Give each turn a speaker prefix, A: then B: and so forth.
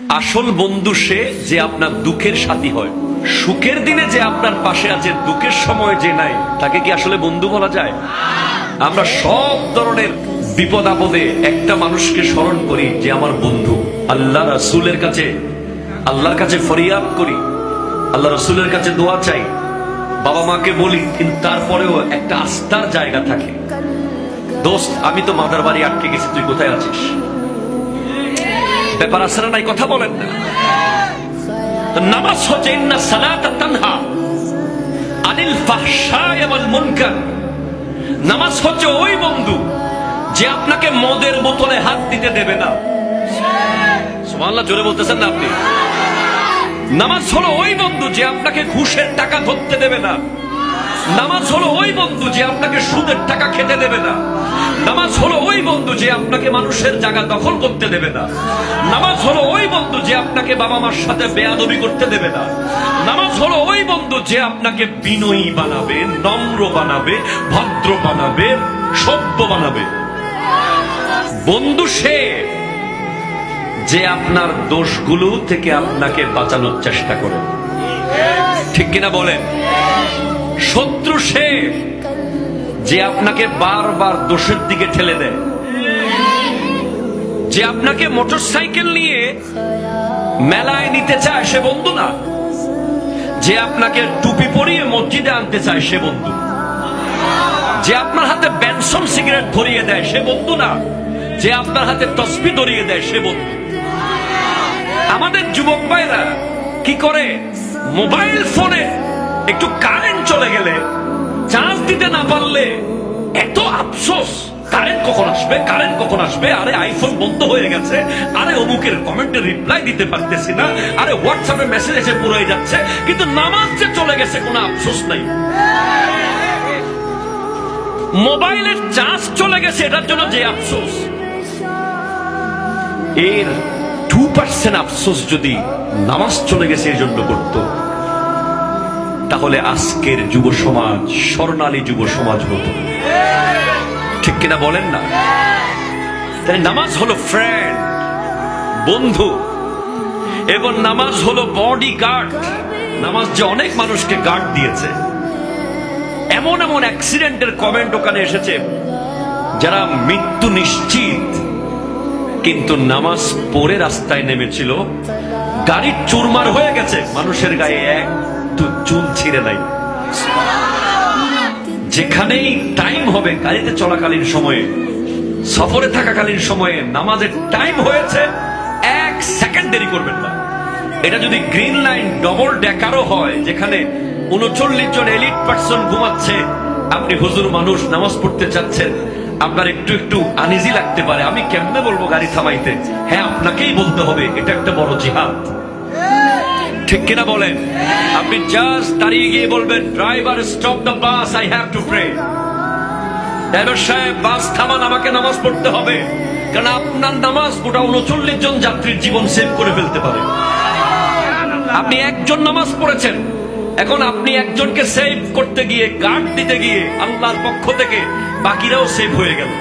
A: আসল বন্ধু সে যে আপনার দুঃখের সাথী হয়। সুখের দিনে যে আপনার পাশে আছে, দুঃখের সময় যে নাই, তাকে কি আসলে বন্ধু বলা যায়? আমরা সব ধরনের বিপদ আপদে একটা মানুষকে স্মরণ করি যে আমার বন্ধু। আল্লাহ রাসূলের কাছে, আল্লাহর কাছে ফরিয়াদ করি, আল্লাহ রাসূলের কাছে দোয়া চাই, বাবা মাকে বলি, কিন্তু তারপরেও একটা আস্থার জায়গা থাকে। দোস্ত, আমি তো মাদার বাড়ি আটকে গেছি, তুই কোথায় আছিস? ব্যাপার আছে না নাই? কথা বলেন না। নামাজ হচ্ছে ইন্না সালাতা তানহা আনিল ফাহশায় ওয়াল মুনকার। নামাজ হচ্ছে ওই বন্ধু যে আপনাকে মদের বোতলে হাত দিতে দেবে না। সুবহানাল্লাহ, জোরে বলতেছেন না আপনি? নামাজ হলো ওই বন্ধু যে আপনাকে ঘুষের টাকা ধরতে দেবে না। নামাজ হলো ওই বন্ধু যে আপনাকে সুদের টাকা খেতে দেবে না। নামাজ হলো ওই বন্ধু যে আপনাকে মানুষের জায়গা দখল করতে দেবে না। নামাজ হলো ওই বন্ধু যে আপনাকে বাবা মার সাথে বেয়াদবি করতে দেবে না। নামাজ হলো ওই বন্ধু যে আপনাকে বিনয়ী বানাবে, নম্র বানাবে, ভদ্র বানাবে, সভ্য বানাবে। বন্ধু সে যে আপনার দোষগুলো থেকে আপনাকে বাঁচানোর চেষ্টা করে। ঠিক কিনা বলেন? শত্রু সে যে আপনাকে বারবার দোষের দিকে ঠেলে দেয়, যে আপনাকে মোটরসাইকেল নিয়ে মেলায় নিতে চায়, সে বন্ধু না। যে আপনাকে টুপি পরিয়ে মসজিদে আনতে চায়, সে বন্ধু। যে আপনার হাতে বেনসন সিগারেট ধরিয়ে দেয়, সে বন্ধু না। যে আপনার হাতে তসবি ধরিয়ে দেয়, সে বন্ধু। আমাদের যুবক ভাইরা কি করে? মোবাইল ফোনে একটু কারেন্ট চলে গেলে, চার্জ দিতে না পারলে এত আফসোস, কারেন্ট কখন আসবে, কারেন্ট কখন আসবে, আরে আইফোন বন্ধ হয়ে গেছে, আরে অমুকের কমেন্টে রিপ্লাই দিতে পারতেছি না, আরে হোয়াটসঅ্যাপে মেসেজ এসে পুরাই যাচ্ছে, কিন্তু নামাজ যে চলে গেছে কোনো আফসোস নাই। মোবাইলের চার্জ চলে গেছে এটার জন্য যে আফসোস, এর 2% আফসোস যদি নামাজ চলে গেছে এর জন্য করত, তাহলে আজকের যুব সমাজ স্বর্ণালী যুব সমাজ হতো। ঠিক কিনা বলেন না? তাই নামাজ হলো ফ্রেন্ড, বন্ধু, এবং নামাজ হলো বডি গার্ড। নামাজ যে অনেক মানুষকে গার্ড দিয়েছে। এমন এমন অ্যাক্সিডেন্টের কমেন্ট ওখানে এসেছে যারা মৃত্যু নিশ্চিত, কিন্তু নামাজ পড়ে রাস্তায় নেমেছিল, গাড়ি চুরমার হয়ে গেছে, মানুষের গায়ে একটু চুল ছিঁড়ে নাই। যেখানেই টাইম হবে, গাড়িতে চলাকালীন সময়ে, সফরে থাকাকালীন সময়ে নামাজের টাইম হয়েছে, 1 সেকেন্ড দেরি করবেন না। এটা যদি গ্রিন লাইন ডবল ডেকারও হয়, যেখানে 39 জন এলিট পার্সন ঘুমাচ্ছে, আপনি হুজুর মানুষ নামাজ পড়তে চাচ্ছেন, আপনার একটু একটু আনইজি লাগতে পারে। আমি কেমনে বলবো গাড়ি থামাইতে? হ্যাঁ, আপনাকেই বলতে হবে, এটা একটা বড় জিহাদ। ঠিক কিনা বলেন? আপনি জাস্ট দাঁড়িয়ে গিয়ে বলবেন, driver stop the bus, I have to pray. Driver সাহেব, বাস থামান, আমাকে নামাজ পড়তে হবে। কারণ আপনার নামাজ গোটা 39 জন যাত্রীর জীবন সেভ করে ফেলতে পারে। আপনি একজন নামাজ পড়েছেন, এখন আপনি একজনকে সেভ করতে গিয়ে, গার্ড দিতে গিয়ে, আল্লাহর পক্ষ থেকে বাকিরাও সেভ হয়ে গেল।